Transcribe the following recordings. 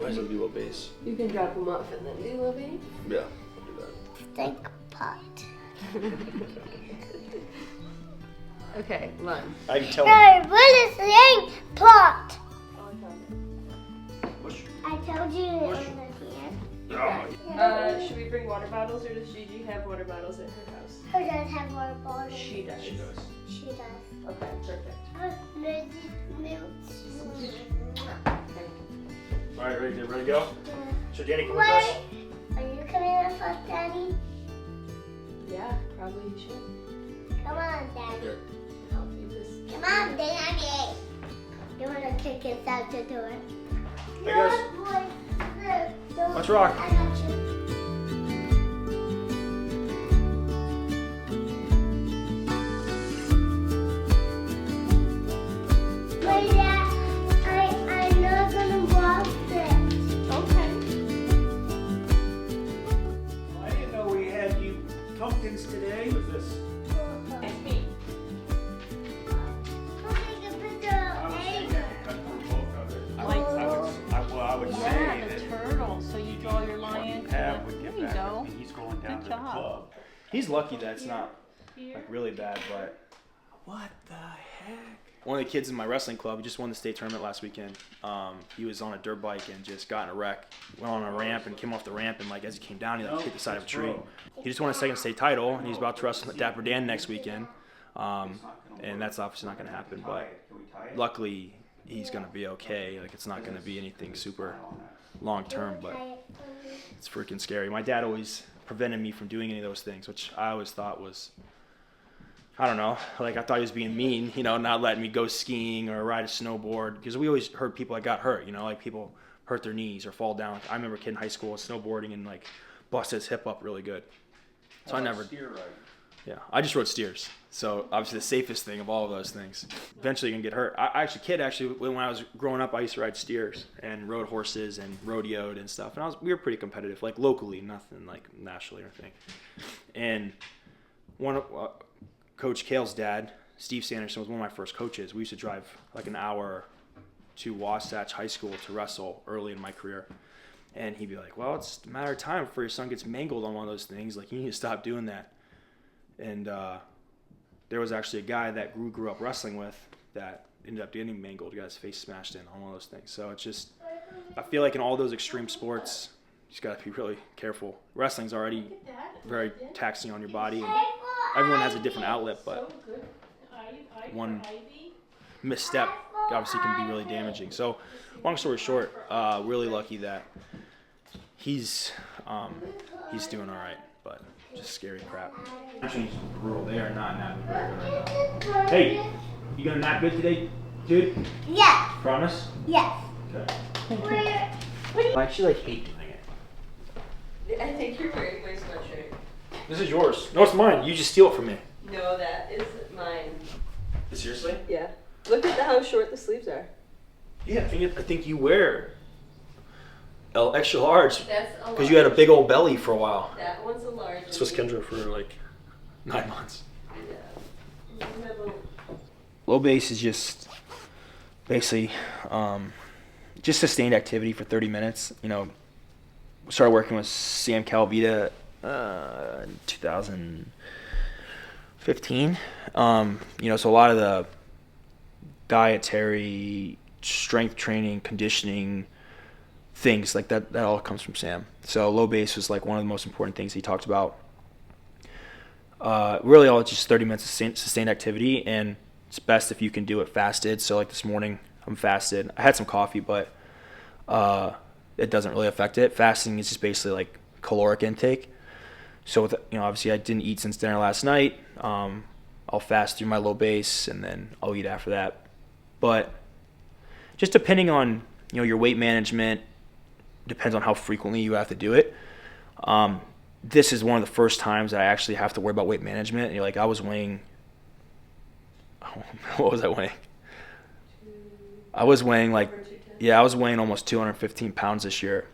Might as well do low base. You can drop them off and then do low base? Yeah, I'll do that. Think pot. Okay, lunge. I can tell No, what is saying pot? I told you it was here. Should we bring water bottles or does Gigi have water bottles at her house? Who does have water bottles? She does. She does. She does. Okay, perfect. Alright, ready to go? So Danny, come with Wait, us. are you coming with us, Daddy? Yeah, probably you should. Come on, Daddy. Here. I'll feed this. Come on, Daddy. You want to kick us out the door? Hey guys. No, Let's rock. I got you. Wait, Dad. I'm not gonna walk this. Okay. I didn't know we had you pumpkins today. Who's this? It's me. I'll take a picture of Ava. I would Yeah, say the that turtle. So you draw your lion. Pat would There get you back go. with me. He's going down Good to the job. club. He's lucky that it's not Here. like really bad, but What the heck? one of the kids in my wrestling club, he just won the state tournament last weekend. He was on a dirt bike and just got in a wreck. Went on a ramp and came off the ramp, and like as he came down, he like hit the side of a tree. He just won a second state title, and he's about to wrestle Dapper Dan next weekend. And that's obviously not going to happen, but luckily he's going to be okay. Like it's not going to be anything super long term, but it's freaking scary. My dad always prevented me from doing any of those things, which I always thought was, I don't know, like I thought he was being mean, you know, not letting me go skiing or ride a snowboard, because we always heard people that got hurt, you know, like people hurt their knees or fall down. I remember a kid in high school snowboarding and like busted his hip up really good. So I never, yeah, I just rode steers. So obviously the safest thing of all of those things. Eventually you can get hurt. When I was growing up, I used to ride steers and rode horses and rodeoed and stuff. And we were pretty competitive, like locally, nothing like nationally or anything. And Coach Kale's dad, Steve Sanderson, was one of my first coaches. We used to drive like an hour to Wasatch High School to wrestle early in my career. And he'd be like, well, it's a matter of time before your son gets mangled on one of those things. Like, you need to stop doing that. And there was actually a guy that grew up wrestling with that ended up getting mangled, got his face smashed in on one of those things. So it's just, I feel like in all those extreme sports, you just got to be really careful. Wrestling's already very taxing on your body. And everyone has a different outlet, but one misstep obviously can be really damaging. So long story short, really lucky that he's doing all right, but just scary crap. Actually, rural there, not napping very good right now. Hey, you gonna nap good today, dude? Yes. Promise? Yes. Okay. I actually hate doing it. I think you're wearing my sweatshirt. This is yours. No, it's mine. You just steal it from me. No, that is mine. Seriously? Yeah. Look at how short the sleeves are. Yeah, I think you wear extra large That's a because you had a big old belly for a while. That one's a large. This was Kendra for like 9 months. Yeah. Low base is just basically just sustained activity for 30 minutes. You know, started working with Sam Calvita in 2015. You know, so a lot of the dietary, strength training, conditioning things like that all comes from Sam. So low base was like one of the most important things he talked about. Really all just 30 minutes of sustained activity, and it's best if you can do it fasted. So like this morning I'm fasted. I had some coffee, but it doesn't really affect it. Fasting is just basically like caloric intake. So with, you know, obviously I didn't eat since dinner last night. I'll fast through my low base and then I'll eat after that. But just depending on, you know, your weight management, depends on how frequently you have to do it. This is one of the first times that I actually have to worry about weight management. And you're like, I was weighing, what was I weighing? I was weighing like, yeah, I was weighing almost 215 pounds this year.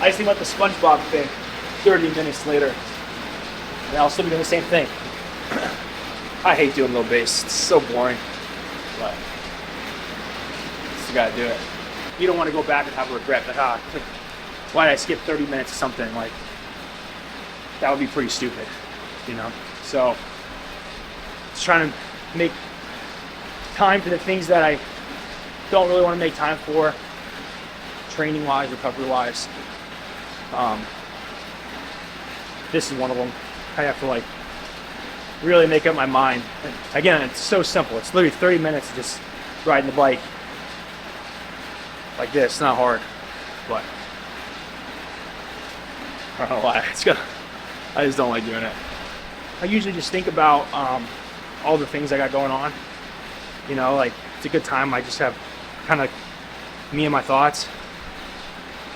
I just think about the SpongeBob thing 30 minutes later, and I'll still be doing the same thing. I hate doing low base. It's so boring. but just gotta do it. You don't want to go back and have a regret, like, why did I skip 30 minutes or something? Like, that would be pretty stupid, you know? So, just trying to make time for the things that I don't really want to make time for, training-wise, recovery-wise. This is one of them. I have to, like, really make up my mind. And again, it's so simple. It's literally 30 minutes of just riding the bike like this. It's not hard, but I don't know why. I just don't like doing it. I usually just think about all the things I got going on. You know, like, it's a good time. I just have kind of me and my thoughts.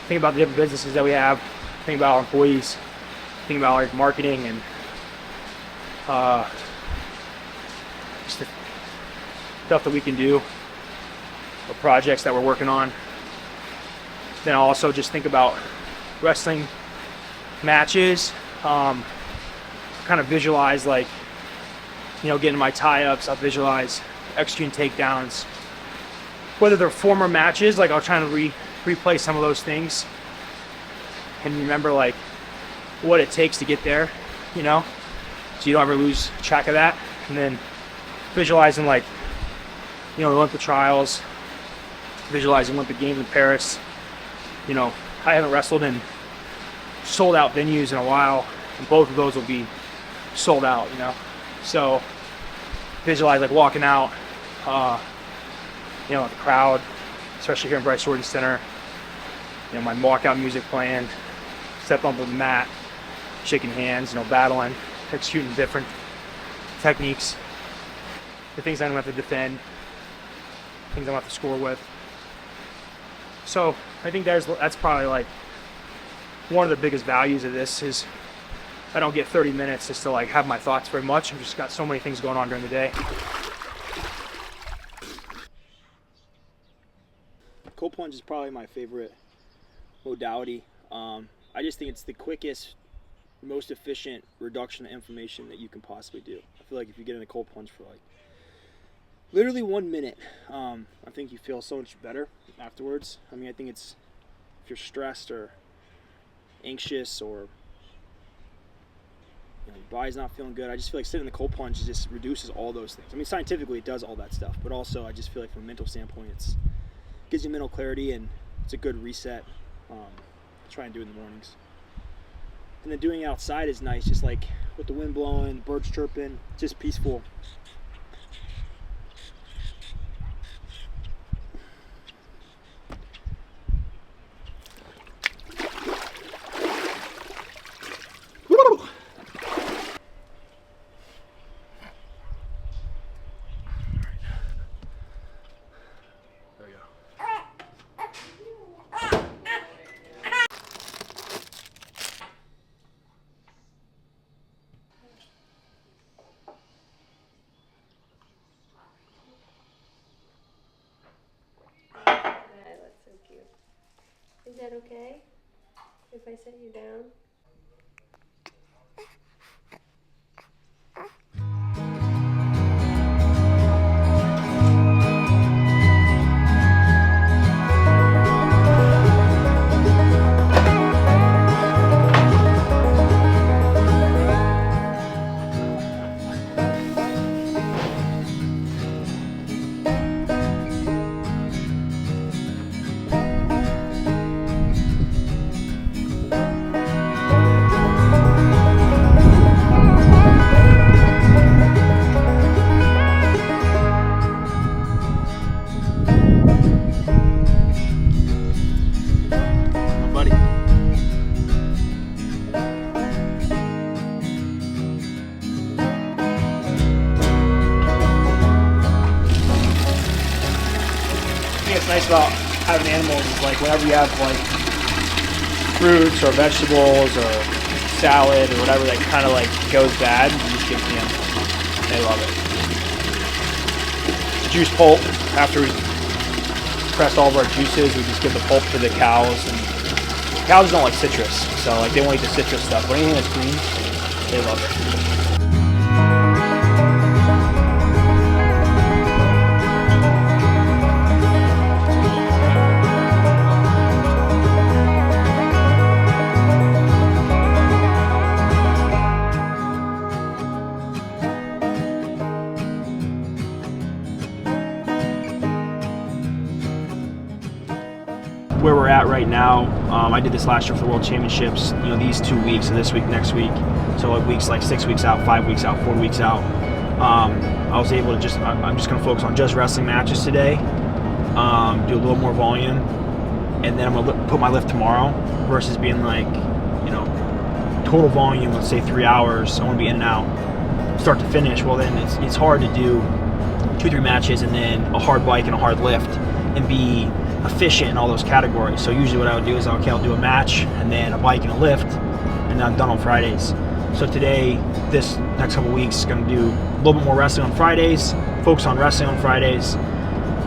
Think about the different businesses that we have. Think about our employees. Think about like marketing and just the stuff that we can do, or projects that we're working on. Then I'll also just think about wrestling matches. Kind of visualize, like, you know, getting my tie-ups. I'll visualize executing takedowns. Whether they're former matches, like, I'll try to replay some of those things and remember, like, what it takes to get there, you know, so you don't ever lose track of that. And then visualizing, like, you know, the Olympic trials, visualizing Olympic Games in Paris. You know, I haven't wrestled in sold out venues in a while, and both of those will be sold out, you know. So visualize, like, walking out, you know, the crowd, especially here in Bryce Jordan Center. You know, my walkout music playing, step onto the mat, shaking hands, you know, battling, executing different techniques, the things I don't have to defend, things I don't have to score with. So I think that's probably, like, one of the biggest values of this is I don't get 30 minutes just to, like, have my thoughts very much. I've just got so many things going on during the day. Cold plunge is probably my favorite modality. I just think it's the quickest, most efficient reduction of inflammation that you can possibly do. I feel like if you get in a cold plunge for, like, literally 1 minute, I think you feel so much better afterwards. I mean, I think it's, if you're stressed or anxious or, you know, your body's not feeling good, I just feel like sitting in the cold plunge just reduces all those things. I mean, scientifically it does all that stuff, but also I just feel like from a mental standpoint, it gives you mental clarity and it's a good reset. Try and do it in the mornings. And then doing it outside is nice, just like with the wind blowing, birds chirping, just peaceful. Is that okay if I set you down? Nice about having animals is, like, whenever you have, like, fruits or vegetables or salad or whatever that kind of, like, goes bad, you just give it to them. They love it. Juice pulp, after we press all of our juices, we just give the pulp to the cows. And cows don't like citrus, so, like, they won't eat the citrus stuff, but anything that's green, they love it. right now. I did this last year for the World Championships. You know, these 2 weeks, so this week, next week. So like weeks like 6 weeks out, 5 weeks out, 4 weeks out. I was able to I'm just going to focus on just wrestling matches today. Do a little more volume, and then I'm going to put my lift tomorrow versus being like, you know, total volume, let's say 3 hours. I want to be in and out, start to finish. Well, then it's hard to do 2-3 matches and then a hard bike and a hard lift and be efficient in all those categories. So usually what I would do is, okay, I'll do a match and then a bike and a lift, and then I'm done on Fridays. So today, this next couple weeks, going to do a little bit more wrestling on Fridays, focus on wrestling on Fridays,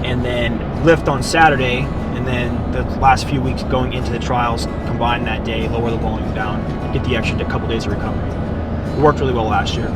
and then lift on Saturday, and then the last few weeks going into the trials, combine that day, lower the volume down, get the extra couple days of recovery. It worked really well last year.